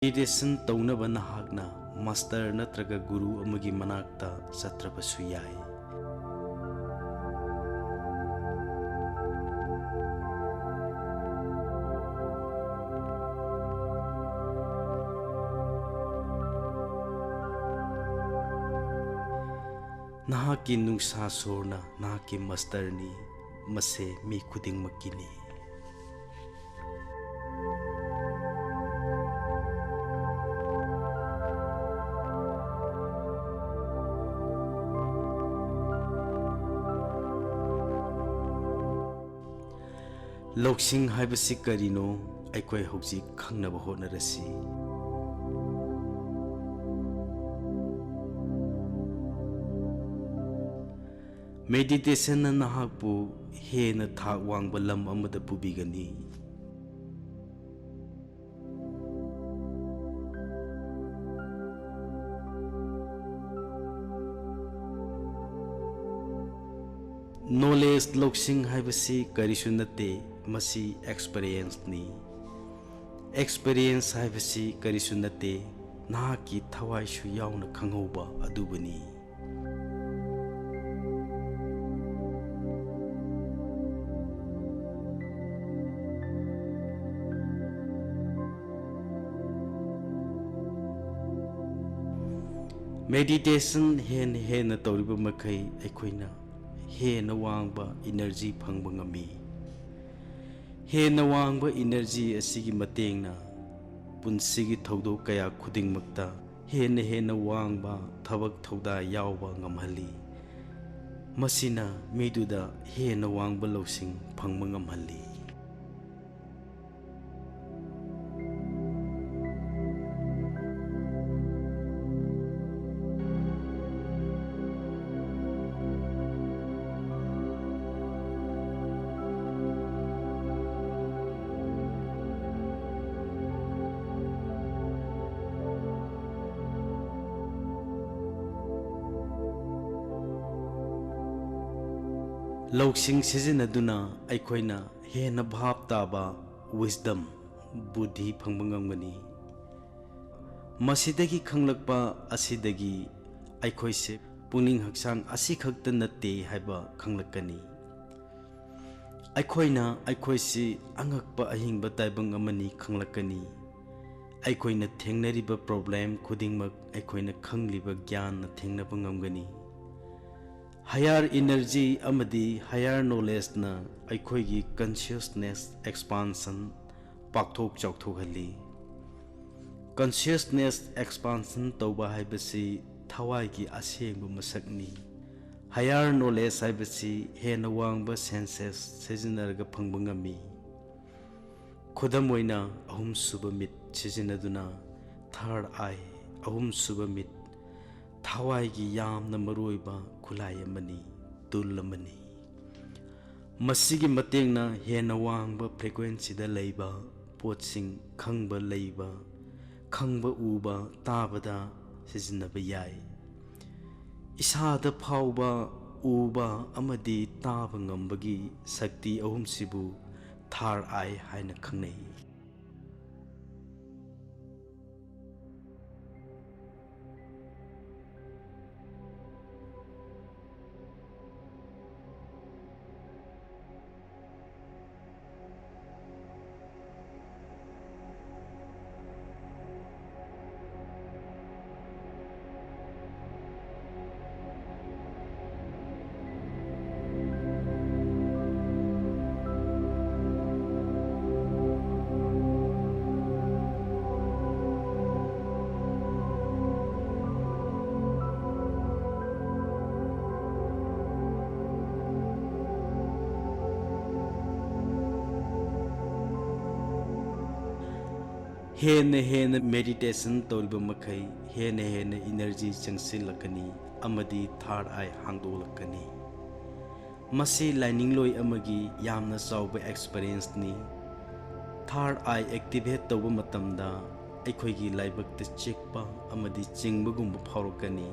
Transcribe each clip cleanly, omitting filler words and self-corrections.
Meditation ꯇꯧꯅꯕ ꯅꯍꯥꯛꯅ master ꯅꯠꯇ꯭ꯔꯒ ꯒꯨꯔꯨ ꯑꯃꯒꯤ ꯃꯅꯥꯛꯇ ꯆꯠꯇ꯭ꯔꯕꯁꯨ ꯌꯥꯏ꯫ ꯅꯍꯥꯛꯀꯤ ꯅꯨꯡꯁꯥ ꯁꯣꯔꯅ ꯅꯍꯥꯛꯀꯤ ꯃꯥꯁꯇꯔꯅꯤ, ꯃꯁꯤ ꯃꯤ ꯈꯨꯗꯤꯡꯃꯛꯀꯤꯅꯤ꯫ ꯂꯧꯁꯤꯡ ꯍꯥꯏꯕꯁꯤ ꯀꯔꯤꯅꯣ? ꯑꯩꯈꯣꯏ ꯍꯧꯖꯤꯛ ꯈꯪꯅꯕ ꯍꯣꯠꯅꯔꯁꯤ꯫ ꯃꯦꯗꯤꯇꯦꯁꯟꯅ ꯅꯍꯥꯛꯄꯨ ꯍꯦꯟꯅ ꯊꯥꯛ ꯋꯥꯡꯕ ꯂꯝ ꯑꯃꯗ ꯄꯨꯕꯤꯒꯅꯤ꯫ ꯅꯣꯂꯦꯖ ꯂꯧꯁꯤꯡ ꯍꯥꯏꯕꯁꯤ ꯀꯔꯤꯁꯨ ꯅꯠꯇꯦ, ꯃꯁꯤ ꯑꯦꯛꯁꯄꯤꯔꯤꯌꯦꯟꯁꯅꯤ꯫ ꯑꯦꯛꯁꯄꯤꯔꯤꯌꯦꯟꯁ ꯍꯥꯏꯕꯁꯤ ꯀꯔꯤꯁꯨ ꯅꯠꯇꯦ, ꯅꯍꯥꯛꯀꯤ ꯊꯋꯥꯏꯁꯨ ꯌꯥꯎꯅ ꯈꯪꯍꯧꯕ ꯑꯗꯨꯕꯨꯅꯤ꯫ ꯃꯦꯗꯤꯇꯦꯁꯟ ꯍꯦꯟꯅ ꯇꯧꯔꯤꯕ ꯃꯈꯩ ꯑꯩꯈꯣꯏꯅ ꯍꯦꯟꯅ ꯋꯥꯡꯕ ꯏꯅꯔꯖꯤ ꯐꯪꯕ ꯉꯝꯃꯤ꯫ ꯍꯦꯟꯅ ꯋꯥꯡꯕ ꯏꯅꯔꯖꯤ ꯑꯁꯤꯒꯤ ꯃꯇꯦꯡꯅ ꯄꯨꯟꯁꯤꯒꯤ ꯊꯧꯗꯣꯛ ꯀꯌꯥ ꯈꯨꯗꯤꯡꯃꯛꯇ ꯍꯦꯟꯅ ꯋꯥꯡꯕ ꯊꯕꯛ ꯊꯧꯗꯥ ꯌꯥꯎꯕ ꯉꯝꯍꯜꯂꯤ꯫ ꯃꯁꯤꯅ ꯃꯤꯗꯨꯗ ꯍꯦꯟꯅ ꯋꯥꯡꯕ ꯂꯧꯁꯤꯡ ꯐꯪꯕ ꯉꯝꯍꯜꯂꯤ꯫ ꯂꯧꯁꯤꯡ ꯁꯤꯖꯤꯟꯅꯗꯨꯅ ꯑꯩꯈꯣꯏꯅ ꯍꯦꯟꯅ ꯚꯥꯞ ꯇꯥꯕ ꯋꯤꯁꯗꯝ, ꯕꯨꯙꯤ ꯐꯪꯕ ꯉꯝꯒꯅꯤ꯫ ꯃꯁꯤꯗꯒꯤ ꯈꯪꯂꯛꯄ ꯑꯁꯤꯗꯒꯤ ꯑꯩꯈꯣꯏꯁꯦ ꯄꯨꯛꯅꯤꯡ ꯍꯛꯆꯥꯡ ꯑꯁꯤꯈꯛꯇ ꯅꯠꯇꯦ ꯍꯥꯏꯕ ꯈꯪꯂꯛꯀꯅꯤ꯫ ꯑꯩꯈꯣꯏꯅ ꯑꯩꯈꯣꯏꯁꯤ ꯑꯉꯛꯄ ꯑꯍꯤꯡꯕ ꯇꯥꯏꯕꯪ ꯑꯃꯅꯤ ꯈꯪꯂꯛꯀꯅꯤ꯫ ꯑꯩꯈꯣꯏꯅ ꯊꯦꯡꯅꯔꯤꯕ ꯄ꯭ꯔꯣꯕ꯭ꯂꯦꯝ ꯈꯨꯗꯤꯡꯃꯛ ꯑꯩꯈꯣꯏꯅ ꯈꯪꯂꯤꯕ ꯒ꯭ꯌꯥꯟꯅ ꯊꯦꯡꯅꯕ ꯉꯝꯒꯅꯤ꯫ ꯍꯥꯌꯔ ꯏꯅꯔꯖꯤ ꯑꯃꯗꯤ ꯍꯥꯌꯔ ꯅꯣꯂꯦꯖꯅ ꯑꯩꯈꯣꯏꯒꯤ ꯀꯟꯁꯤꯌꯁꯅꯦꯁ ꯑꯦꯛꯁꯄꯥꯟꯁꯟ ꯄꯥꯛꯊꯣꯛ ꯆꯥꯎꯊꯣꯛꯍꯜꯂꯤ꯫ ꯀꯟꯁꯤꯌꯁꯅꯦꯁ ꯑꯦꯛꯁꯄꯥꯟꯁꯟ ꯇꯧꯕ ꯍꯥꯏꯕꯁꯤ ꯊꯋꯥꯏꯒꯤ ꯑꯁꯦꯡꯕ ꯃꯁꯛꯅꯤ꯫ ꯍꯥꯌꯔ ꯅꯣꯂꯦꯖ ꯍꯥꯏꯕꯁꯤ ꯍꯦꯟꯅ ꯋꯥꯡꯕ ꯁꯦꯟꯁꯦꯁ ꯁꯤꯖꯤꯟꯅꯔꯒ ꯐꯪꯕ ꯉꯝꯃꯤ꯫ ꯈꯨꯗꯝ ꯑꯣꯏꯅ ꯑꯍꯨꯝꯁꯨꯕ ꯃꯤꯠ ꯁꯤꯖꯤꯟꯅꯗꯨꯅ ꯊꯥꯔꯗ ꯑꯥꯏ, ꯑꯍꯨꯝꯁꯨꯕ ꯃꯤꯠ, ꯊꯋꯥꯏꯒꯤ ꯌꯥꯝꯅ ꯃꯔꯨꯑꯣꯏꯕ ꯈꯨꯠꯂꯥꯏ ꯑꯃꯅꯤ, ꯇꯨꯜ ꯑꯃꯅꯤ꯫ ꯃꯁꯤꯒꯤ ꯃꯇꯦꯡꯅ ꯍꯦꯟꯅ ꯋꯥꯡꯕ ꯐ꯭ꯔꯤꯀ꯭ꯋꯦꯟꯁꯤꯗ ꯂꯩꯕ ꯄꯣꯠꯁꯤꯡ ꯈꯪꯕ ꯎꯕ ꯇꯥꯕꯗ ꯁꯤꯖꯤꯟꯅꯕ ꯌꯥꯏ꯫ ꯏꯁꯥꯗ ꯐꯥꯎꯕ, ꯎꯕ ꯑꯃꯗꯤ ꯇꯥꯕ ꯉꯝꯕꯒꯤ ꯁꯛꯇꯤ ꯑꯍꯨꯝꯁꯤꯕꯨ ꯊꯥꯔꯗ ꯑꯥꯏ ꯍꯥꯏꯅ ꯈꯪꯅꯩ꯫ ꯍꯦꯟꯅ ꯃꯦꯗꯤꯇꯦꯁꯟ ꯇꯧꯔꯤꯕ ꯃꯈꯩ ꯍꯦꯟꯅ ꯏꯅꯔꯖꯤ ꯆꯪꯁꯤꯜꯂꯛꯀꯅꯤ ꯑꯃꯗꯤ ꯊꯥꯔꯗ ꯑꯥꯏ ꯍꯥꯡꯗꯣꯛꯂꯛꯀꯅꯤ꯫ ꯃꯁꯤ ꯂꯥꯏꯅꯤꯡꯂꯣꯏ ꯑꯃꯒꯤ ꯌꯥꯝꯅ ꯆꯥꯎꯕ ꯑꯦꯛꯁꯄꯤꯔꯤꯌꯦꯟꯁꯅꯤ꯫ ꯊꯥꯔꯗ ꯑꯥꯏ ꯑꯦꯛꯇꯤꯚꯦꯠ ꯇꯧꯕ ꯃꯇꯝꯗ ꯑꯩꯈꯣꯏꯒꯤ ꯂꯥꯏꯕꯛꯇ ꯆꯤꯛꯄ ꯑꯃꯗꯤ ꯆꯤꯡꯕꯒꯨꯝꯕ ꯐꯥꯎꯔꯛꯀꯅꯤ꯫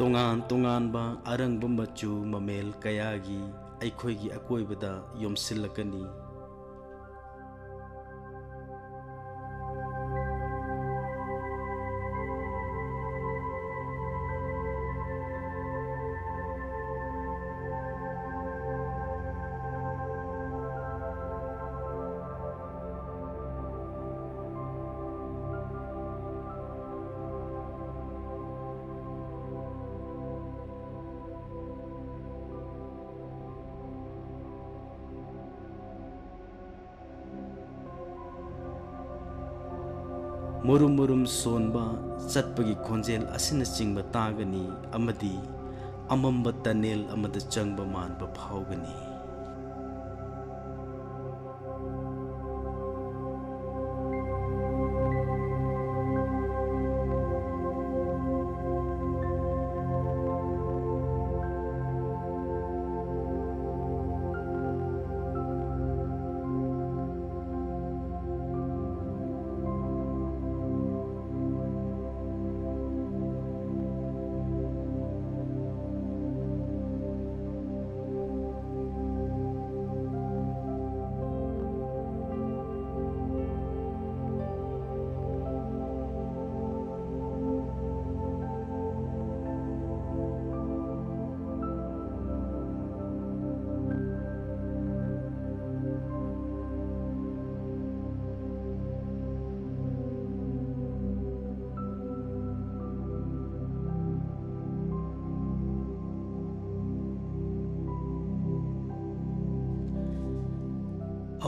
tongan tonganba arangba machu mamel kayagi ꯑꯩꯈꯣꯏꯒꯤ ꯑꯀꯣꯏꯕꯗ ꯌꯣꯝꯁꯤꯜꯂꯛꯀꯅꯤ꯫ Murum murum sonba chatpagi khonjel asinachingba tagani amadi amamba tunnel amada changba manba phaugani.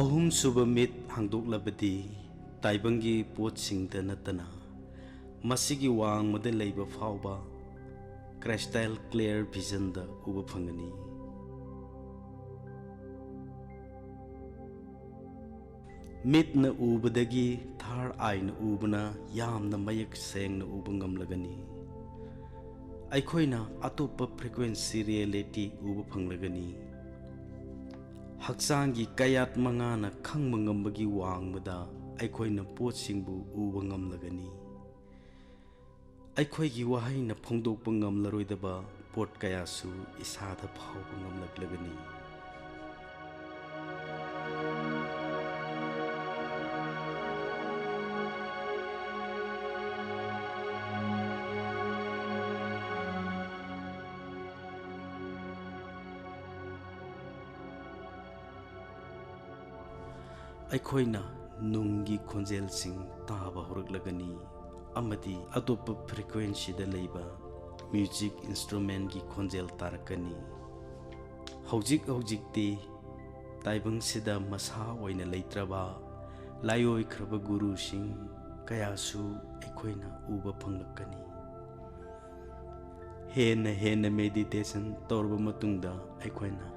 Ahum suba mit hangdoklabadi taibangi potsingda natana masigi wangmada leiba fauba crystal clear vision da uba phangani. Mit na ubadagi thar eye na ubana yamna mayak seng na uba ngamlagani. Aikhoina atopa frequency reality uba phanglagani. Haksangi kayat mangana khangba ngambagi wangmada aikhoina potsingbu uba ngamlagani. Aikhoigi wahaina phongdokpa ngamlaroidaba pot kayasu isada phauba ngamlaglagani. ꯑꯩꯈꯣꯏꯅ ꯅꯨꯡꯒꯤ ꯈꯣꯟꯖꯦꯜꯁꯤꯡ ꯇꯥꯕ ꯍꯧꯔꯛꯂꯒꯅꯤ ꯑꯃꯗꯤ ꯑꯇꯣꯞꯄ ꯐ꯭ꯔꯤꯀ꯭ꯋꯦꯟꯁꯤꯗ ꯂꯩꯕ music ꯏꯟꯁꯇ꯭ꯔꯨꯃꯦꯟꯒꯤ ꯈꯣꯟꯖꯦꯜ ꯇꯥꯔꯛꯀꯅꯤ꯫ ꯍꯧꯖꯤꯛꯇꯤ ꯇꯥꯏꯕꯪꯁꯤꯗ ꯃꯁꯥ ꯑꯣꯏꯅ ꯂꯩꯇ꯭ꯔꯕ ꯂꯥꯏꯑꯣꯏꯈ꯭ꯔꯕ ꯒꯨꯔꯨꯁꯤꯡ ꯀꯌꯥꯁꯨ ꯑꯩꯈꯣꯏꯅ ꯎꯕ ꯐꯪꯂꯛꯀꯅꯤ꯫ ꯍꯦꯟꯅ ꯃꯦꯗꯤꯇꯦꯁꯟ ꯇꯧꯔꯕ ꯃꯇꯨꯡꯗ ꯑꯩꯈꯣꯏꯅ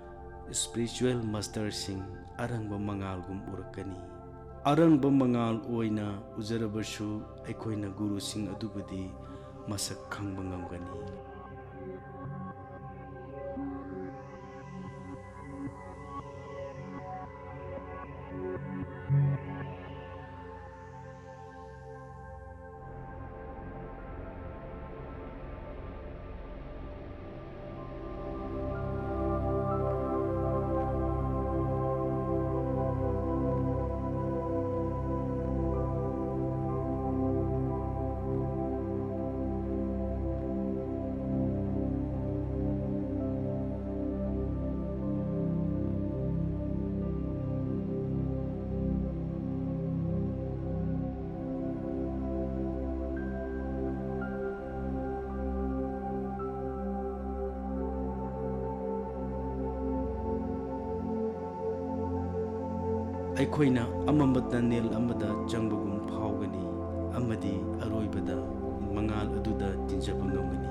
spiritual mastersing arangba mangalgum urakani. Arangba mangal oina ujarabasu aikoina guru sing adubadi masak khangba ngamgani. ꯑꯩꯈꯣꯏꯅ ꯑꯃꯝꯕ ꯇꯅꯦꯜ ꯑꯃꯗ ꯆꯪꯕꯒꯨꯝ ꯐꯥꯎꯒꯅꯤ ꯑꯃꯗꯤ ꯑꯔꯣꯏꯕꯗ ꯃꯉꯥꯜ ꯑꯗꯨꯗ ꯇꯤꯟꯖꯕ ꯉꯝꯒꯅꯤ꯫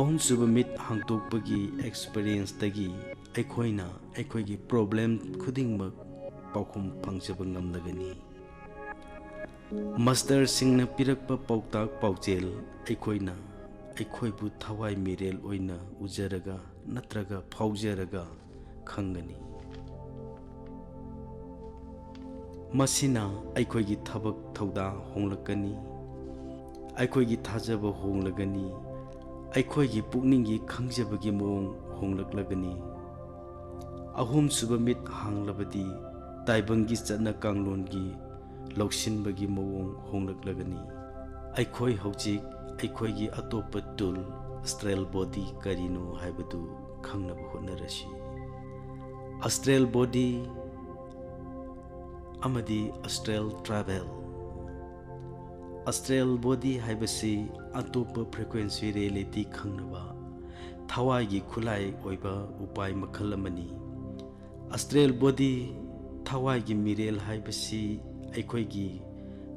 ꯑꯍꯨꯝꯁꯨꯕ ꯃꯤꯠ ꯍꯥꯡꯗꯣꯛꯄꯒꯤ ꯑꯦꯛꯁꯄꯤꯔꯤꯌꯦꯟꯁꯇꯒꯤ ꯑꯩꯈꯣꯏꯅ ꯑꯩꯈꯣꯏꯒꯤ ꯄ꯭ꯔꯣꯕ꯭ꯂꯦꯝ ꯈꯨꯗꯤꯡꯃꯛ ꯄꯥꯎꯈꯨꯝ ꯐꯪꯖꯕ ꯉꯝꯂꯒꯅꯤ꯫ ꯃꯥꯁꯇꯔꯁꯤꯡꯅ ꯄꯤꯔꯛꯄ ꯄꯥꯎꯇꯥꯛ ꯄꯥꯎꯖꯦꯜ ꯑꯩꯈꯣꯏꯅ ꯑꯩꯈꯣꯏꯕꯨ ꯊꯋꯥꯏ ꯃꯤꯔꯦꯜ ꯑꯣꯏꯅ ꯎꯖꯔꯒ ꯅꯠꯇ꯭ꯔꯒ ꯐꯥꯎꯖꯔꯒ ꯈꯪꯒꯅꯤ꯫ ꯃꯁꯤꯅ ꯑꯩꯈꯣꯏꯒꯤ ꯊꯕꯛ ꯊꯧꯗꯥ ꯍꯣꯡꯂꯛꯀꯅꯤ, ꯑꯩꯈꯣꯏꯒꯤ ꯊꯥꯖꯕ ꯍꯣꯡꯂꯒꯅꯤ, ꯑꯩꯈꯣꯏꯒꯤ ꯄꯨꯛꯅꯤꯡꯒꯤ ꯈꯪꯖꯕꯒꯤ ꯃꯑꯣꯡ ꯍꯣꯡꯂꯛꯂꯒꯅꯤ꯫ ꯑꯍꯨꯝꯁꯨꯕ ꯃꯤꯠ ꯍꯥꯡꯂꯕꯗꯤ ꯇꯥꯏꯕꯪꯒꯤ ꯆꯠꯅ ꯀꯥꯡꯂꯣꯟꯒꯤ ꯂꯧꯁꯤꯟꯕꯒꯤ ꯃꯑꯣꯡ ꯍꯣꯡꯂꯛꯂꯒꯅꯤ꯫ ꯑꯩꯈꯣꯏ ꯍꯧꯖꯤꯛ ꯑꯩꯈꯣꯏꯒꯤ ꯑꯇꯣꯞꯄ ꯇꯨꯜ ꯑꯁꯇ꯭ꯔꯦꯜ ꯕꯣꯗꯤ ꯀꯔꯤꯅꯣ ꯍꯥꯏꯕꯗꯨ ꯈꯪꯅꯕ ꯍꯣꯠꯅꯔꯁꯤ꯫ ꯑꯁꯇ꯭ꯔꯦꯜ ꯕꯣꯗꯤ ꯑꯃꯗꯤ ꯑꯁꯇ꯭ꯔꯦꯜ ꯇ꯭ꯔꯥꯚꯦꯜ꯫ ꯑꯁꯇ꯭ꯔꯦꯜ ꯕꯣꯗꯤ ꯍꯥꯏꯕꯁꯤ ꯑꯇꯣꯞꯄ ꯐ꯭ꯔꯤꯀ꯭ꯋꯦꯟꯁꯤ ꯔꯤꯌꯦꯂꯤꯇꯤ ꯈꯪꯅꯕ ꯊꯋꯥꯏꯒꯤ ꯈꯨꯠꯂꯥꯏ ꯑꯣꯏꯕ ꯎꯄꯥꯏ ꯃꯈꯜ ꯑꯃꯅꯤ꯫ ꯑꯁꯇ꯭ꯔꯦꯜ ꯕꯣꯗꯤ ꯊꯋꯥꯏꯒꯤ ꯃꯤꯔꯦꯜ ꯍꯥꯏꯕꯁꯤ ꯑꯩꯈꯣꯏꯒꯤ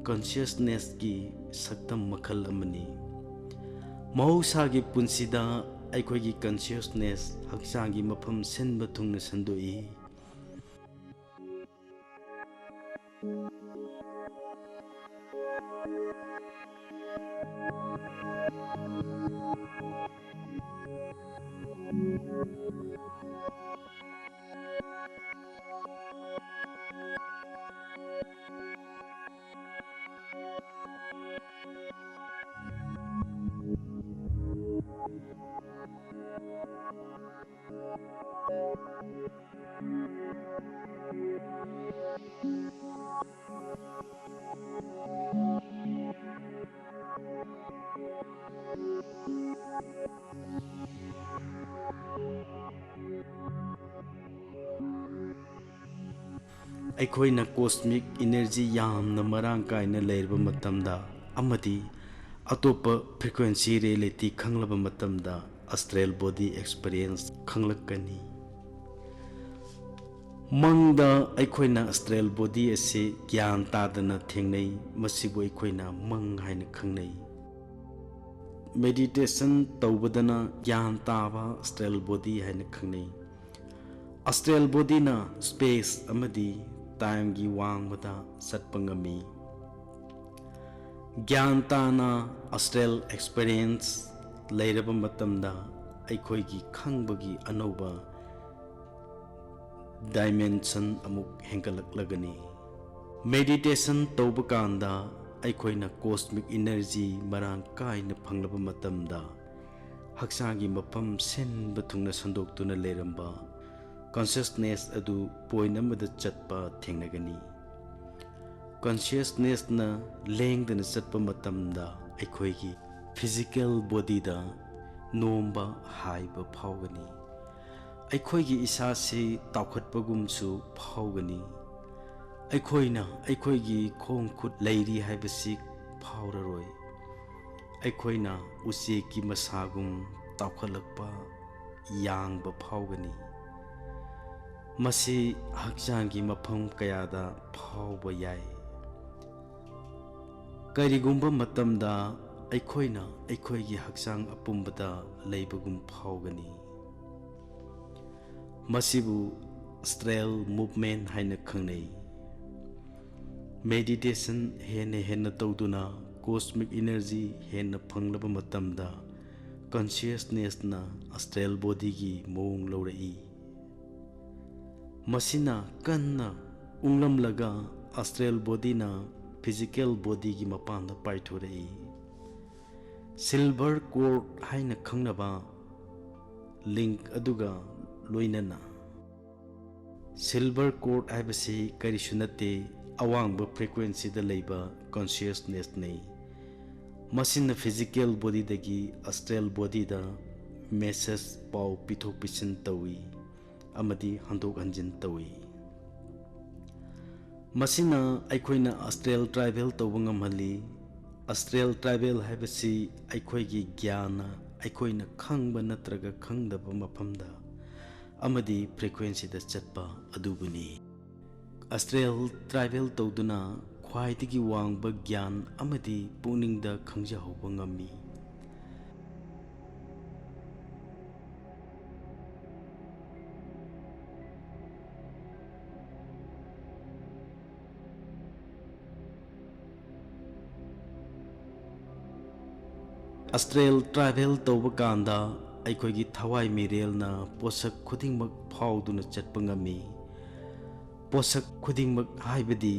ꯀꯟꯁꯤꯌꯁꯅꯦꯁꯀꯤ ꯁꯛꯇꯝ ꯃꯈꯜ ꯑꯃꯅꯤ꯫ ꯃꯍꯧꯁꯥꯒꯤ ꯄꯨꯟꯁꯤꯗ ꯑꯩꯈꯣꯏꯒꯤ ꯀꯟꯁꯤꯌꯁꯅꯦꯁ ꯍꯛꯆꯥꯡꯒꯤ ꯃꯐꯝ ꯁꯤꯟꯕ ꯊꯨꯡꯅ ꯁꯟꯗꯣꯛꯏ꯫ ꯑꯩꯈꯣꯏꯅ ꯀꯣꯁꯃꯤꯛ ꯏꯅꯔꯖꯤ ꯌꯥꯝꯅ ꯃꯔꯥꯡ ꯀꯥꯏꯅ ꯂꯩꯔꯕ ꯃꯇꯝꯗ ꯑꯃꯗꯤ ꯑꯇꯣꯞꯄ ꯐ꯭ꯔꯤꯀ꯭ꯋꯦꯟꯁꯤ ꯔꯤꯌꯦꯂꯤꯇꯤ ꯈꯪꯂꯕ ꯃꯇꯝꯗ ꯑꯁꯇ꯭ꯔꯦꯜ ꯕꯣꯗꯤ ꯑꯦꯛꯁꯄꯤꯔꯤꯌꯦꯟꯁ ꯈꯪꯂꯛꯀꯅꯤ꯫ ꯃꯪꯗ ꯑꯩꯈꯣꯏꯅ ꯑꯁꯇ꯭ꯔꯦꯜ ꯕꯣꯗꯤ ꯑꯁꯤ ꯒ꯭ꯌꯥꯟ ꯇꯥꯗꯅ ꯊꯦꯡꯅꯩ, ꯃꯁꯤꯕꯨ ꯑꯩꯈꯣꯏꯅ ꯃꯪ ꯍꯥꯏꯅ ꯈꯪꯅꯩ꯫ ꯃꯦꯗꯤꯇꯦꯁꯟ ꯇꯧꯕꯗꯅ ꯒ꯭ꯌꯥꯟ ꯇꯥꯕ ꯑꯁꯇ꯭ꯔꯦꯜ ꯕꯣꯗꯤ ꯍꯥꯏꯅ ꯈꯪꯅꯩ꯫ ꯑꯁꯇ꯭ꯔꯦꯜ ꯕꯣꯗꯤꯅ ꯁ꯭ꯄꯦꯁ ꯑꯃꯗꯤ ꯇꯥꯏꯝꯒꯤ ꯋꯥꯡꯃꯗ ꯆꯠꯄ ꯉꯝꯃꯤ꯫ ꯒ꯭ꯌꯥꯟ ꯇꯥꯅ ꯑꯁꯇ꯭ꯔꯦꯜ ꯑꯦꯛꯁꯄꯤꯔꯤꯌꯦꯟꯁ ꯂꯩꯔꯕ ꯃꯇꯝꯗ ꯑꯩꯈꯣꯏꯒꯤ ꯈꯪꯕꯒꯤ ꯑꯅꯧꯕ ꯗꯥꯏꯃꯦꯟꯁꯟ ꯑꯃꯨꯛ ꯍꯦꯟꯒꯠꯂꯛꯂꯒꯅꯤ꯫ ꯃꯦꯗꯤꯇꯦꯁꯟ ꯇꯧꯕ ꯀꯥꯟꯗ ꯑꯩꯈꯣꯏꯅ ꯀꯣꯁꯃꯤꯛ ꯏꯅꯔꯖꯤ ꯃꯔꯥꯡ ꯀꯥꯏꯅ ꯐꯪꯂꯕ ꯃꯇꯝꯗ ꯍꯛꯆꯥꯡꯒꯤ ꯃꯐꯝ ꯁꯤꯟꯕ ꯊꯨꯡꯅ ꯁꯟꯗꯣꯛꯇꯨꯅ ꯂꯩꯔꯝꯕ ꯀꯟꯁꯤꯌꯁꯅꯦꯁ ꯑꯗꯨ ꯄꯣꯏꯟꯠ ꯑꯃꯗ ꯆꯠꯄ ꯊꯦꯡꯅꯒꯅꯤ꯫ ꯀꯟꯁꯤꯌꯁꯅꯦꯁꯅ ꯂꯦꯡꯗꯅ ꯆꯠꯄ ꯃꯇꯝꯗ ꯑꯩꯈꯣꯏꯒꯤ ꯐꯤꯖꯤꯀꯦꯜ ꯕꯣꯗꯤꯗ ꯅꯣꯝꯕ ꯍꯥꯏꯕ ꯐꯥꯎꯒꯅꯤ꯫ ꯑꯩꯈꯣꯏꯒꯤ ꯏꯁꯥꯁꯤ ꯇꯥꯎꯈꯠꯄꯒꯨꯝꯁꯨ ꯐꯥꯎꯒꯅꯤ꯫ ꯑꯩꯈꯣꯏꯅ ꯑꯩꯈꯣꯏꯒꯤ ꯈꯣꯡ ꯈꯨꯠ ꯂꯩꯔꯤ ꯍꯥꯏꯕꯁꯤ ꯐꯥꯎꯔꯔꯣꯏ꯫ ꯑꯩꯈꯣꯏꯅ ꯎꯆꯦꯛꯀꯤ ꯃꯁꯥꯒꯨꯝ ꯇꯥꯎꯈꯠꯂꯛꯄ, ꯌꯥꯡꯕ ꯐꯥꯎꯒꯅꯤ꯫ ꯃꯁꯤ ꯍꯛꯆꯥꯡꯒꯤ ꯃꯐꯝ ꯀꯌꯥꯗ ꯐꯥꯎꯕ ꯌꯥꯏ꯫ ꯀꯔꯤꯒꯨꯝꯕ ꯃꯇꯝꯗ ꯑꯩꯈꯣꯏꯅ ꯑꯩꯈꯣꯏꯒꯤ ꯍꯛꯆꯥꯡ ꯑꯄꯨꯝꯕꯗ ꯂꯩꯕꯒꯨꯝ ꯐꯥꯎꯒꯅꯤ꯫ ꯃꯁꯤꯕꯨ ꯑꯁꯇ꯭ꯔꯦꯜ ꯃꯨꯚꯃꯦꯟꯠ ꯍꯥꯏꯅ ꯈꯪꯅꯩ꯫ ꯃꯦꯗꯤꯇꯦꯁꯟ ꯍꯦꯟꯅ ꯇꯧꯗꯨꯅ ꯀꯣꯁꯃꯤꯛ ꯏꯅꯔꯖꯤ ꯍꯦꯟꯅ ꯐꯪꯂꯕ ꯃꯇꯝꯗ ꯀꯟꯁꯤꯌꯁꯅꯦꯁꯅ ꯑꯁꯇ꯭ꯔꯦꯜ ꯕꯣꯗꯤꯒꯤ ꯃꯑꯣꯡ ꯂꯧꯔꯛꯏ꯫ ꯃꯁꯤꯅ ꯀꯟꯅ ꯎꯪꯂꯝꯂꯒ ꯑꯁꯇ꯭ꯔꯦꯜ ꯕꯣꯗꯤꯅ ꯐꯤꯖꯤꯀꯦꯜ ꯕꯣꯗꯤꯒꯤ ꯃꯄꯥꯟꯗ ꯄꯥꯏꯊꯣꯔꯛꯏ꯫ ꯁꯤꯜꯚꯔ ꯀꯣꯔꯗ ꯍꯥꯏꯅ ꯈꯪꯅꯕ ꯂꯤꯡꯛ ꯑꯗꯨꯒ ꯂꯣꯏꯅꯅ ꯁꯤꯜꯚꯔ ꯀꯣꯔꯗ ꯍꯥꯏꯕꯁꯤ ꯀꯔꯤꯁꯨ ꯅꯠꯇꯦ, ꯑꯋꯥꯡꯕ ꯐ꯭ꯔꯤꯀ꯭ꯋꯦꯟꯁꯤꯗ ꯂꯩꯕ ꯀꯟꯁꯤꯌꯁꯅꯦꯁꯅꯤ꯫ ꯃꯁꯤꯅ ꯐꯤꯖꯤꯀꯦꯜ ꯕꯣꯗꯤꯗꯒꯤ ꯑꯁꯇ꯭ꯔꯦꯜ ꯕꯣꯗꯤꯗ ꯃꯦꯁꯦꯖ ꯄꯥꯎ ꯄꯤꯊꯣꯛ ꯄꯤꯁꯤꯟ ꯇꯧꯏ ꯑꯃꯗꯤ ꯍꯟꯗꯣꯛ ꯍꯟꯖꯤꯟ ꯇꯧꯏ꯫ ꯃꯁꯤꯅ ꯑꯩꯈꯣꯏꯅ ꯑꯁꯇ꯭ꯔꯦꯜ ꯇ꯭ꯔꯥꯚꯦꯜ ꯇꯧꯕ ꯉꯝꯍꯜꯂꯤ꯫ ꯑꯁꯇ꯭ꯔꯦꯜ ꯇ꯭ꯔꯥꯚꯦꯜ ꯍꯥꯏꯕꯁꯤ ꯑꯩꯈꯣꯏꯒꯤ ꯒ꯭ꯌꯥꯟꯅ ꯑꯩꯈꯣꯏꯅ ꯈꯪꯕ ꯅꯠꯇ꯭ꯔꯒ ꯈꯪꯗꯕ ꯃꯐꯝꯗ ꯑꯃꯗꯤ ꯐ꯭ꯔꯤꯀ꯭ꯋꯦꯟꯁꯤꯗ ꯆꯠꯄ ꯑꯗꯨꯕꯨꯅꯤ꯫ ꯑꯁꯇ꯭ꯔꯦꯜ ꯇ꯭ꯔꯥꯚꯦꯜ ꯇꯧꯗꯨꯅ ꯈ꯭ꯋꯥꯏꯗꯒꯤ ꯋꯥꯡꯕ ꯒ꯭ꯌꯥꯟ ꯑꯃꯗꯤ ꯄꯨꯛꯅꯤꯡꯗ ꯈꯪꯖꯍꯧꯕ ꯉꯝꯃꯤ꯫ ꯑꯁꯇ꯭ꯔꯦꯜ ꯇ꯭ꯔꯥꯏꯕꯦꯜ ꯇꯧꯕ ꯀꯥꯟꯗ ꯑꯩꯈꯣꯏꯒꯤ ꯊꯋꯥꯏ ꯃꯤꯔꯦꯜꯅ ꯄꯣꯠꯁꯛ ꯈꯨꯗꯤꯡꯃꯛ ꯐꯥꯎꯗꯨꯅ ꯆꯠꯄ ꯉꯝꯃꯤ꯫ ꯄꯣꯠꯁꯛ ꯈꯨꯗꯤꯡꯃꯛ ꯍꯥꯏꯕꯗꯤ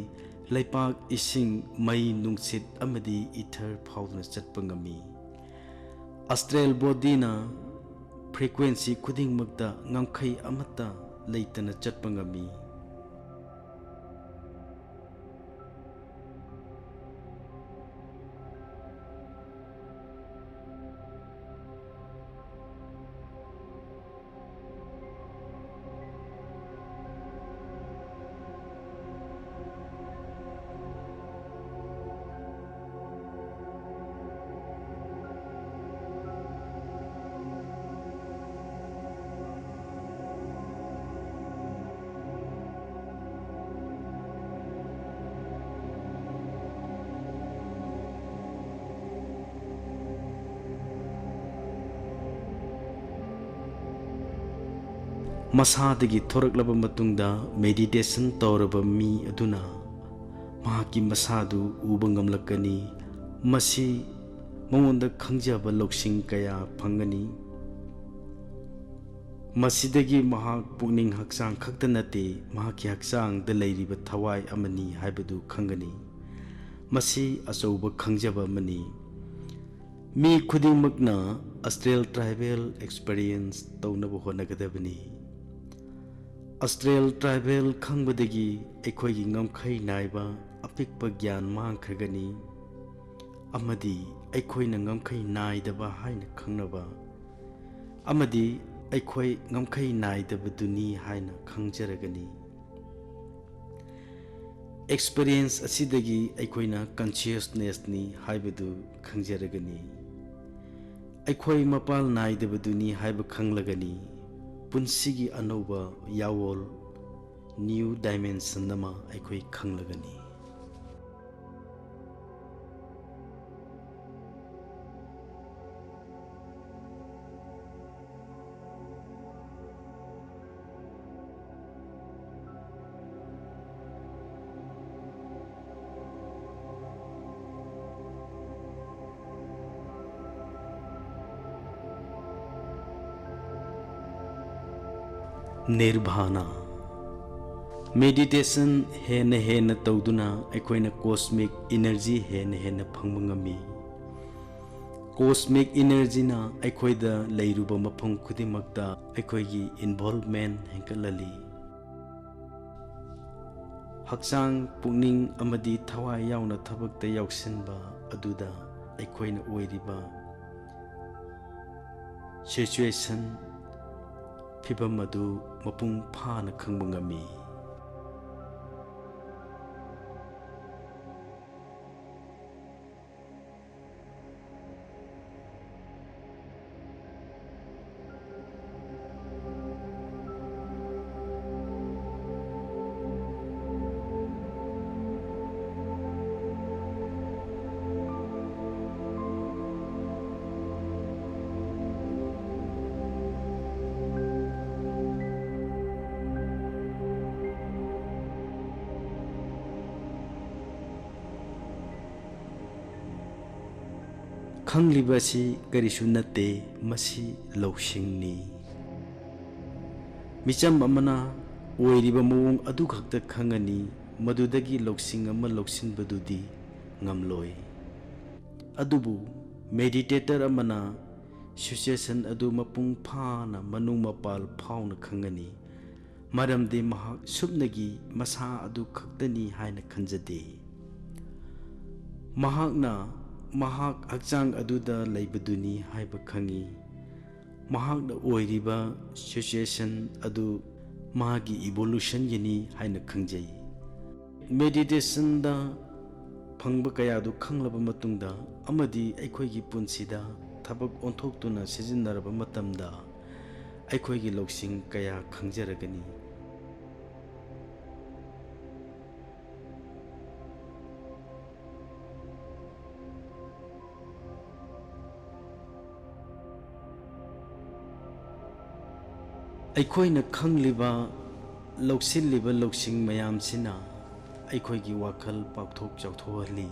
ꯂꯩꯄꯥꯛ, ꯏꯁꯤꯡ, ꯃꯩ, ꯅꯨꯡꯁꯤꯠ ꯑꯃꯗꯤ ꯏꯊꯔ ꯐꯥꯎꯗꯨꯅ ꯆꯠꯄ ꯉꯝꯃꯤ꯫ ꯑꯁꯇ꯭ꯔꯦꯜ ꯕꯣꯗꯤꯅ ꯐ꯭ꯔꯤꯀ꯭ꯋꯦꯟꯁꯤ ꯈꯨꯗꯤꯡꯃꯛꯇ ꯉꯝꯈꯩ ꯑꯃꯠꯇ ꯂꯩꯇꯅ ꯆꯠꯄ ꯉꯝꯃꯤ꯫ ꯃꯁꯥꯗꯒꯤ ꯊꯣꯔꯛꯂꯕ ꯃꯇꯨꯡꯗ ꯃꯦꯗꯤꯇꯦꯁꯟ ꯇꯧꯔꯕ ꯃꯤ ꯑꯗꯨꯅ ꯃꯍꯥꯛꯀꯤ ꯃꯁꯥꯗꯨ ꯎꯕ ꯉꯝꯂꯛꯀꯅꯤ꯫ ꯃꯁꯤ ꯃꯉꯣꯟꯗ ꯈꯪꯖꯕ ꯂꯧꯁꯤꯡ ꯀꯌꯥ ꯐꯪꯒꯅꯤ꯫ ꯃꯁꯤꯗꯒꯤ ꯃꯍꯥꯛ ꯄꯨꯛꯅꯤꯡ ꯍꯛꯆꯥꯡ ꯈꯛꯇ ꯅꯠꯇꯦ, ꯃꯍꯥꯛꯀꯤ ꯍꯛꯆꯥꯡꯗ ꯂꯩꯔꯤꯕ ꯊꯋꯥꯏ ꯑꯃꯅꯤ ꯍꯥꯏꯕꯗꯨ ꯈꯪꯒꯅꯤ꯫ ꯃꯁꯤ ꯑꯆꯧꯕ ꯈꯪꯖꯕ ꯑꯃꯅꯤ꯫ ꯃꯤ ꯈꯨꯗꯤꯡꯃꯛꯅ ꯑꯁꯇ꯭ꯔꯦꯜ ꯇ꯭ꯔꯥꯏꯕꯦꯜ ꯑꯦꯛꯁꯄꯤꯔꯤꯌꯦꯟꯁ ꯇꯧꯅꯕ ꯍꯣꯠꯅꯒꯗꯕꯅꯤ꯫ ꯑꯁꯇ꯭ꯔꯦꯜ ꯇ꯭ꯔꯥꯏꯕꯦꯜ ꯈꯪꯕꯗꯒꯤ ꯑꯩꯈꯣꯏꯒꯤ ꯉꯝꯈꯩ ꯅꯥꯏꯕ ꯑꯄꯤꯛꯄ ꯒ꯭ꯌꯥꯟ ꯃꯥꯡꯈ꯭ꯔꯒꯅꯤ ꯑꯃꯗꯤ ꯑꯩꯈꯣꯏꯅ ꯉꯝꯈꯩ ꯅꯥꯏꯗꯕ ꯍꯥꯏꯅ ꯈꯪꯅꯕ ꯑꯃꯗꯤ ꯑꯩꯈꯣꯏ ꯉꯝꯈꯩ ꯅꯥꯏꯗꯕꯗꯨꯅꯤ ꯍꯥꯏꯅ ꯈꯪꯖꯔꯒꯅꯤ꯫ ꯑꯦꯛꯁꯄꯤꯔꯤꯌꯦꯟꯁ ꯑꯁꯤꯗꯒꯤ ꯑꯩꯈꯣꯏꯅ ꯀꯟꯁꯤꯌꯁꯅꯦꯁꯅꯤ ꯍꯥꯏꯕꯗꯨ ꯈꯪꯖꯔꯒꯅꯤ꯫ ꯑꯩꯈꯣꯏ ꯃꯄꯥꯜ ꯅꯥꯏꯗꯕꯗꯨꯅꯤ ꯍꯥꯏꯕ ꯈꯪꯂꯒꯅꯤ꯫ ꯄꯨꯟꯁꯤꯒꯤ ꯑꯅꯧꯕ ꯌꯥꯋꯣꯜ, ꯅ꯭ꯌꯨ ꯗꯥꯏꯃꯦꯟꯁꯟ ꯑꯃ ꯑꯩꯈꯣꯏ ꯈꯪꯂꯒꯅꯤ꯫ ꯅꯤꯔꯚꯥꯅ ꯃꯦꯗꯤꯇꯦꯁꯟ ꯍꯦꯟꯅ ꯇꯧꯗꯨꯅ ꯑꯩꯈꯣꯏꯅ ꯀꯣꯁꯃꯤꯛ ꯏꯅꯔꯖꯤ ꯍꯦꯟꯅ ꯐꯪꯕ ꯉꯝꯃꯤ꯫ ꯀꯣꯁꯃꯤꯛ ꯏꯅꯔꯖꯤꯅ ꯑꯩꯈꯣꯏꯗ ꯂꯩꯔꯨꯕ ꯃꯐꯝ ꯈꯨꯗꯤꯡꯃꯛꯇ ꯑꯩꯈꯣꯏꯒꯤ ꯏꯟꯚꯣꯜꯚꯃꯦꯟ ꯍꯦꯟꯒꯠꯍꯜꯂꯤ꯫ ꯍꯛꯆꯥꯡ, ꯄꯨꯛꯅꯤꯡ ꯑꯃꯗꯤ ꯊꯋꯥꯏ ꯌꯥꯎꯅ ꯊꯕꯛꯇ ꯌꯥꯎꯁꯤꯟꯕ ꯑꯗꯨꯗ ꯑꯩꯈꯣꯏꯅ ꯑꯣꯏꯔꯤꯕ ꯁꯤꯆꯨꯑꯦꯁꯟ, ꯐꯤꯚꯝ ꯑꯗꯨ ꯃꯄꯨꯡ ꯐꯥꯅ ꯈꯪꯕ ꯉꯝꯃꯤ꯫ ꯈꯪꯂꯤꯕ ꯑꯁꯤ ꯀꯔꯤꯁꯨ ꯅꯠꯇꯦ, ꯃꯁꯤ ꯂꯧꯁꯤꯡꯅꯤ꯫ ꯃꯤꯆꯝ ꯑꯃꯅ ꯑꯣꯏꯔꯤꯕ ꯃꯑꯣꯡ ꯑꯗꯨ ꯈꯛꯇ ꯈꯪꯒꯅꯤ, ꯃꯗꯨꯗꯒꯤ ꯂꯧꯁꯤꯡ ꯑꯃ ꯂꯧꯁꯤꯟꯕꯗꯨꯗꯤ ꯉꯝꯂꯣꯏ꯫ ꯑꯗꯨꯕꯨ ꯃꯦꯗꯤꯇꯦꯇꯔ ꯑꯃꯅ ꯁꯤꯆꯨꯑꯦꯁꯟ ꯑꯗꯨ ꯃꯄꯨꯡ ꯐꯥꯅ ꯃꯅꯨꯡ ꯃꯄꯥꯜ ꯐꯥꯎꯅ ꯈꯪꯒꯅꯤ, ꯃꯔꯝꯗꯤ ꯃꯍꯥꯛ ꯁꯨꯞꯅꯒꯤ ꯃꯁꯥ ꯑꯗꯨ ꯈꯛꯇꯅꯤ ꯍꯥꯏꯅ ꯈꯟꯖꯗꯦ꯫ ꯃꯍꯥꯛꯅ ꯃꯍꯥꯛ ꯍꯛꯆꯥꯡ ꯑꯗꯨꯗ ꯂꯩꯕꯗꯨꯅꯤ ꯍꯥꯏꯕ ꯈꯪꯏ꯫ ꯃꯍꯥꯛꯅ ꯑꯣꯏꯔꯤꯕ ꯁꯤꯆꯨꯑꯦꯁꯟ ꯑꯗꯨ ꯃꯥꯒꯤ ꯏꯚꯣꯂꯨꯁꯟꯒꯤꯅꯤ ꯍꯥꯏꯅ ꯈꯪꯖꯩ꯫ ꯃꯦꯗꯤꯇꯦꯁꯟꯗ ꯐꯪꯕ ꯀꯌꯥꯗꯨ ꯈꯪꯂꯕ ꯃꯇꯨꯡꯗ ꯑꯃꯗꯤ ꯑꯩꯈꯣꯏꯒꯤ ꯄꯨꯟꯁꯤꯗ ꯊꯕꯛ ꯑꯣꯟꯊꯣꯛꯇꯨꯅ ꯁꯤꯖꯤꯟꯅꯔꯕ ꯃꯇꯝꯗ ꯑꯩꯈꯣꯏꯒꯤ ꯂꯧꯁꯤꯡ ꯀꯌꯥ ꯈꯪꯖꯔꯒꯅꯤ꯫ ꯑꯩꯈꯣꯏꯅ ꯈꯪꯂꯤꯕ, ꯂꯧꯁꯤꯜꯂꯤꯕ ꯂꯧꯁꯤꯡ ꯃꯌꯥꯝꯁꯤꯅ ꯑꯩꯈꯣꯏꯒꯤ ꯋꯥꯈꯜ ꯄꯥꯛꯊꯣꯛ ꯆꯥꯎꯊꯣꯛꯍꯜꯂꯤ꯫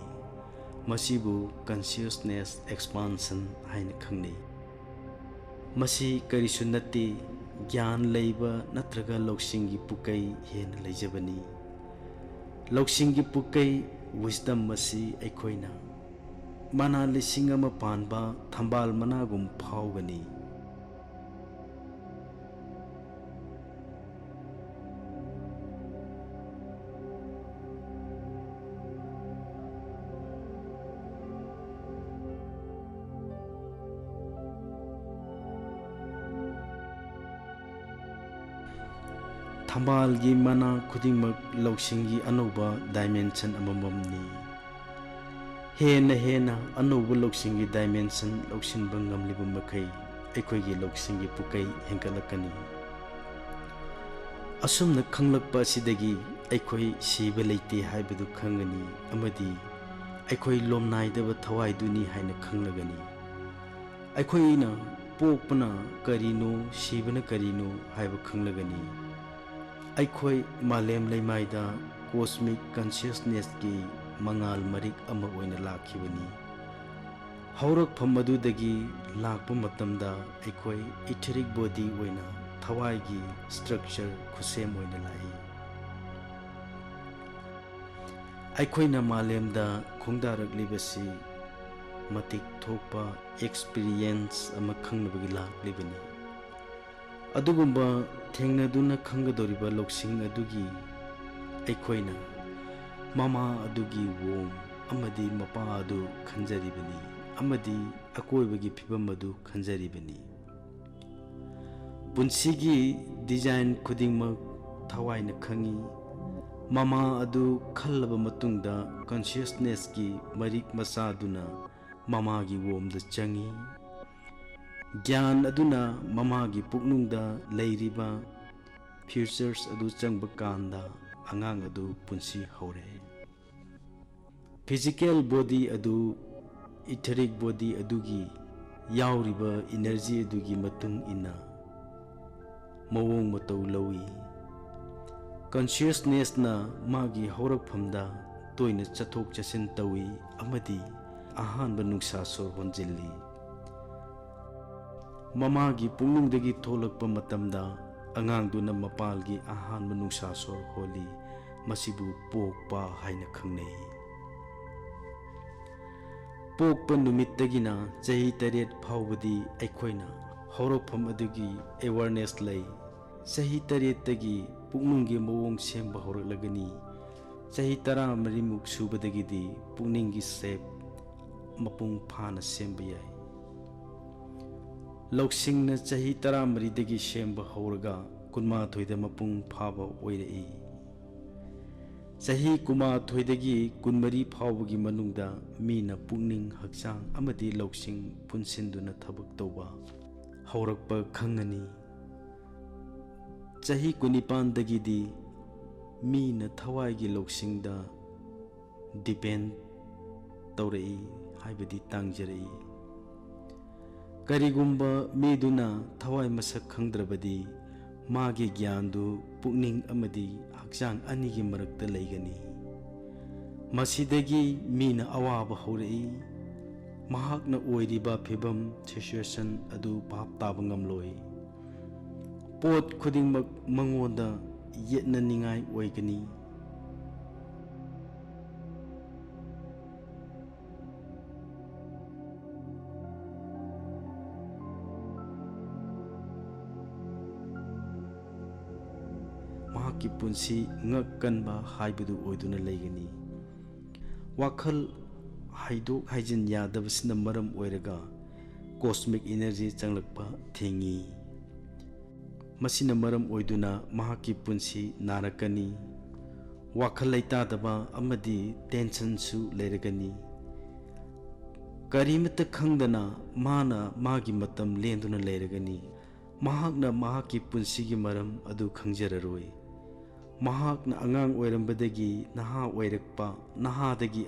ꯃꯁꯤꯕꯨ ꯀꯟꯁꯤꯌꯁꯅꯦꯁ ꯑꯦꯛꯁꯄꯥꯟꯁꯟ ꯍꯥꯏꯅ ꯈꯪꯅꯩ꯫ ꯃꯁꯤ ꯀꯔꯤꯁꯨ ꯅꯠꯇꯦ, ꯒ꯭ꯌꯥꯟ ꯂꯩꯕ ꯅꯠꯇ꯭ꯔꯒ ꯂꯧꯁꯤꯡꯒꯤ ꯄꯨꯀꯩ ꯍꯦꯟꯅ ꯂꯩꯖꯕꯅꯤ꯫ ꯂꯧꯁꯤꯡꯒꯤ ꯄꯨꯀꯩ ꯋꯤꯁꯗꯝ ꯑꯁꯤ ꯑꯩꯈꯣꯏꯅ ꯃꯅꯥ 1,000 ꯄꯥꯟꯕ ꯊꯝꯕꯥꯜ ꯃꯅꯥꯒꯨꯝ ꯐꯥꯎꯒꯅꯤ꯫ ꯊꯝꯕꯥꯜꯒꯤ ꯃꯅꯥ ꯈꯨꯗꯤꯡꯃꯛ ꯂꯧꯁꯤꯡꯒꯤ ꯑꯅꯧꯕ ꯗꯥꯏꯃꯦꯟꯁꯟ ꯑꯃꯃꯝꯅꯤ꯫ ꯍꯦꯟꯅ ꯍꯦꯟꯅ ꯑꯅꯧꯕ ꯂꯧꯁꯤꯡꯒꯤ ꯗꯥꯏꯃꯦꯟꯁꯟ ꯂꯧꯁꯤꯟꯕ ꯉꯝꯂꯤꯕ ꯃꯈꯩ ꯑꯩꯈꯣꯏꯒꯤ ꯂꯧꯁꯤꯡꯒꯤ ꯄꯨꯀꯩ ꯍꯦꯟꯒꯠꯂꯛꯀꯅꯤ꯫ ꯑꯁꯨꯝꯅ ꯈꯪꯂꯛꯄ ꯑꯁꯤꯗꯒꯤ ꯑꯩꯈꯣꯏ ꯁꯤꯕ ꯂꯩꯇꯦ ꯍꯥꯏꯕꯗꯨ ꯈꯪꯒꯅꯤ ꯑꯃꯗꯤ ꯑꯩꯈꯣꯏ ꯂꯣꯝꯅꯥꯏꯗꯕ ꯊꯋꯥꯏꯗꯨꯅꯤ ꯍꯥꯏꯅ ꯈꯪꯂꯒꯅꯤ꯫ ꯑꯩꯈꯣꯏꯅ ꯄꯣꯛꯄꯅ ꯀꯔꯤꯅꯣ, ꯁꯤꯕꯅ ꯀꯔꯤꯅꯣ ꯍꯥꯏꯕ ꯈꯪꯂꯒꯅꯤ꯫ ꯑꯩꯈꯣꯏ ꯃꯥꯂꯦꯝ ꯂꯩꯃꯥꯏꯗ ꯀꯣꯁꯃꯤꯛ ꯀꯟꯁꯤꯌꯁꯅꯦꯁꯀꯤ ꯃꯉꯥꯜ ꯃꯔꯤꯛ ꯑꯃ ꯑꯣꯏꯅ ꯂꯥꯛꯈꯤꯕꯅꯤ꯫ ꯍꯧꯔꯛꯐꯝ ꯑꯗꯨꯗꯒꯤ ꯂꯥꯛꯄ ꯃꯇꯝꯗ ꯑꯩꯈꯣꯏ ꯏꯊꯦꯔꯤꯛ ꯕꯣꯗꯤ ꯑꯣꯏꯅ ꯊꯋꯥꯏꯒꯤ ꯁ꯭ꯇ꯭ꯔꯛꯆꯔ ꯈꯨꯠꯁꯦꯝ ꯑꯣꯏꯅ ꯂꯥꯛꯏ꯫ ꯑꯩꯈꯣꯏꯅ ꯃꯥꯂꯦꯝꯗ ꯈꯣꯡꯗꯥꯔꯛꯂꯤꯕꯁꯤ ꯃꯇꯤꯛ ꯊꯣꯛꯄ ꯑꯦꯛꯁꯄꯤꯔꯤꯌꯦꯟꯁ ꯑꯃ ꯈꯪꯅꯕꯒꯤ ꯂꯥꯛꯂꯤꯕꯅꯤ꯫ ꯑꯗꯨꯒꯨꯝꯕ ꯊꯦꯡꯅꯗꯨꯅ ꯈꯪꯒꯗꯧꯔꯤꯕ ꯂꯧꯁꯤꯡ ꯑꯗꯨꯒꯤ ꯑꯩꯈꯣꯏꯅ ꯃꯃꯥ ꯑꯗꯨꯒꯤ ꯋꯣꯝ ꯑꯃꯗꯤ ꯃꯄꯥ ꯑꯗꯨ ꯈꯟꯖꯔꯤꯕꯅꯤ ꯑꯃꯗꯤ ꯑꯀꯣꯏꯕꯒꯤ ꯐꯤꯕꯝ ꯑꯗꯨ ꯈꯟꯖꯔꯤꯕꯅꯤ꯫ ꯄꯨꯟꯁꯤꯒꯤ ꯗꯤꯖꯥꯏꯟ ꯈꯨꯗꯤꯡꯃꯛ ꯊꯋꯥꯏꯅ ꯈꯪꯏ꯫ ꯃꯃꯥ ꯑꯗꯨ ꯈꯜꯂꯕ ꯃꯇꯨꯡꯗ ꯀꯟꯁꯤꯌꯁꯅꯦꯁꯀꯤ ꯃꯔꯤꯛ ꯃꯆꯥꯗꯨꯅ ꯃꯃꯥꯒꯤ ꯋꯣꯝꯗ ꯆꯪꯏ꯫ ꯒ꯭ꯌꯥꯟ ꯑꯗꯨꯅ ꯃꯃꯥꯒꯤ ꯄꯨꯛꯅꯨꯡꯗ ꯂꯩꯔꯤꯕ ꯐ꯭ꯌꯨꯆꯔꯁ ꯑꯗꯨ ꯆꯪꯕ ꯀꯥꯟꯗ ꯑꯉꯥꯡ ꯑꯗꯨ ꯄꯨꯟꯁꯤ ꯍꯧꯔꯦ꯫ ꯐꯤꯖꯤꯀꯦꯜ ꯕꯣꯗꯤ ꯑꯗꯨ ꯏꯊꯦꯔꯤꯛ ꯕꯣꯗꯤ ꯑꯗꯨꯒꯤ ꯌꯥꯎꯔꯤꯕ ꯏꯅꯔꯖꯤ ꯑꯗꯨꯒꯤ ꯃꯇꯨꯡ ꯏꯟꯅ ꯃꯑꯣꯡ ꯃꯇꯧ ꯂꯧꯏ꯫ ꯀꯟꯁꯤꯌꯁꯅꯦꯁꯅ ꯃꯥꯒꯤ ꯍꯧꯔꯛꯐꯝꯗ ꯇꯣꯏꯅ ꯆꯠꯊꯣꯛ ꯆꯠꯁꯤꯟ ꯇꯧꯏ ꯑꯃꯗꯤ ꯑꯍꯥꯟꯕ ꯅꯨꯡꯁꯥ ꯁꯣꯔ ꯍꯣꯟꯖꯤꯜꯂꯤ꯫ ꯃꯃꯥꯒꯤ ꯄꯨꯛꯅꯨꯡꯗꯒꯤ ꯊꯣꯛꯂꯛꯄ ꯃꯇꯝꯗ ꯑꯉꯥꯡꯗꯨꯅ ꯃꯄꯥꯜꯒꯤ ꯑꯍꯥꯟꯕ ꯅꯨꯡꯁꯥ ꯁꯣꯔ ꯍꯣꯜꯂꯤ꯫ ꯃꯁꯤꯕꯨ ꯄꯣꯛꯄ ꯍꯥꯏꯅ ꯈꯪꯅꯩ꯫ ꯄꯣꯛꯄ ꯅꯨꯃꯤꯠꯇꯒꯤꯅ ꯆꯍꯤ 3 ꯐꯥꯎꯕꯗꯤ ꯑꯩꯈꯣꯏꯅ ꯍꯧꯔꯛꯐꯝ ꯑꯗꯨꯒꯤ ꯑꯦꯋꯥꯔꯅꯦꯁ ꯂꯩ꯫ ꯆꯍꯤ 3ꯇꯒꯤ ꯄꯨꯛꯅꯨꯡꯒꯤ ꯃꯑꯣꯡ ꯁꯦꯝꯕ ꯍꯧꯔꯛꯂꯒꯅꯤ꯫ ꯆꯍꯤ 14ꯃꯨꯛ ꯁꯨꯕꯗꯒꯤꯗꯤ ꯄꯨꯛꯅꯤꯡꯒꯤ ꯁꯦꯞ ꯃꯄꯨꯡ ꯐꯥꯅ ꯁꯦꯝꯕ ꯌꯥꯏ꯫ ꯂꯧꯁꯤꯡꯅ ꯆꯍꯤ 14ꯗꯒꯤ ꯁꯦꯝꯕ ꯍꯧꯔꯒ 18ꯗ ꯃꯄꯨꯡ ꯐꯥꯕ ꯑꯣꯏꯔꯛꯏ꯫ ꯆꯍꯤ 19ꯗꯒꯤ 24 ꯐꯥꯎꯕꯒꯤ ꯃꯅꯨꯡꯗ ꯃꯤꯅ ꯄꯨꯛꯅꯤꯡ, ꯍꯛꯆꯥꯡ ꯑꯃꯗꯤ ꯂꯧꯁꯤꯡ ꯄꯨꯟꯁꯤꯟꯗꯨꯅ ꯊꯕꯛ ꯇꯧꯕ ꯍꯧꯔꯛꯄ ꯈꯪꯉꯅꯤ꯫ ꯆꯍꯤ 19ꯗꯒꯤꯗꯤ ꯃꯤꯅ ꯊꯋꯥꯏꯒꯤ ꯂꯧꯁꯤꯡꯗ ꯗꯤꯄꯦꯟ ꯇꯧꯔꯛꯏ ꯍꯥꯏꯕꯗꯤ ꯇꯥꯡꯖꯔꯛꯏ꯫ ꯀꯔꯤꯒꯨꯝꯕ ꯃꯤꯗꯨꯅ ꯊꯋꯥꯏ ꯃꯁꯛ ꯈꯪꯗ꯭ꯔꯕꯗꯤ ꯃꯥꯒꯤ ꯒ꯭ꯌꯥꯟꯗꯨ ꯄꯨꯛꯅꯤꯡ ꯑꯃꯗꯤ ꯍꯛꯆꯥꯡ ꯑꯅꯤꯒꯤ ꯃꯔꯛꯇ ꯂꯩꯒꯅꯤ꯫ ꯃꯁꯤꯗꯒꯤ ꯃꯤꯅ ꯑꯋꯥꯕ ꯍꯧꯔꯛꯏ꯫ ꯃꯍꯥꯛꯅ ꯑꯣꯏꯔꯤꯕ ꯐꯤꯚꯝ ꯁꯤꯆꯨꯌꯦꯁꯟ ꯑꯗꯨ ꯚꯥꯞ ꯇꯥꯕ ꯉꯝꯂꯣꯏ꯫ ꯄꯣꯠ ꯈꯨꯗꯤꯡꯃꯛ ꯃꯉꯣꯟꯗ ꯌꯦꯠꯅꯅꯤꯡꯉꯥꯏ ꯑꯣꯏꯒꯅꯤ꯫ ꯃꯍꯥꯛꯀꯤ ꯄꯨꯟꯁꯤ ꯉꯛ ꯀꯟꯕ ꯍꯥꯏꯕꯗꯨ ꯑꯣꯏꯗꯨꯅ ꯂꯩꯒꯅꯤ꯫ ꯋꯥꯈꯜ ꯍꯩꯗꯣꯛ ꯍꯩꯖꯤꯟ ꯌꯥꯗꯕꯁꯤꯅ ꯃꯔꯝ ꯑꯣꯏꯔꯒ ꯀꯣꯁꯃꯤꯛ ꯏꯅꯔꯖꯤ ꯆꯪꯂꯛꯄ ꯊꯤꯡꯏ꯫ ꯃꯁꯤꯅ ꯃꯔꯝ ꯑꯣꯏꯗꯨꯅ ꯃꯍꯥꯛꯀꯤ ꯄꯨꯟꯁꯤ ꯅꯥꯔꯛꯀꯅꯤ꯫ ꯋꯥꯈꯜ ꯂꯩꯇꯥꯗꯕ ꯑꯃꯗꯤ ꯇꯦꯟꯁꯟꯁꯨ ꯂꯩꯔꯒꯅꯤ꯫ ꯀꯔꯤꯃꯠꯇ ꯈꯪꯗꯅ ꯃꯥꯅ ꯃꯥꯒꯤ ꯃꯇꯝ ꯂꯦꯟꯗꯨꯅ ꯂꯩꯔꯒꯅꯤ꯫ ꯃꯍꯥꯛꯅ ꯃꯍꯥꯛꯀꯤ ꯄꯨꯟꯁꯤꯒꯤ ꯃꯔꯝ ꯑꯗꯨ ꯈꯪꯖꯔꯔꯣꯏ꯫ ꯃꯍꯥꯛꯅ ꯑꯉꯥꯡ ꯑꯣꯏꯔꯝꯕꯗꯒꯤ ꯅꯍꯥ ꯑꯣꯏꯔꯛꯄ, ꯅꯍꯥꯗꯒꯤ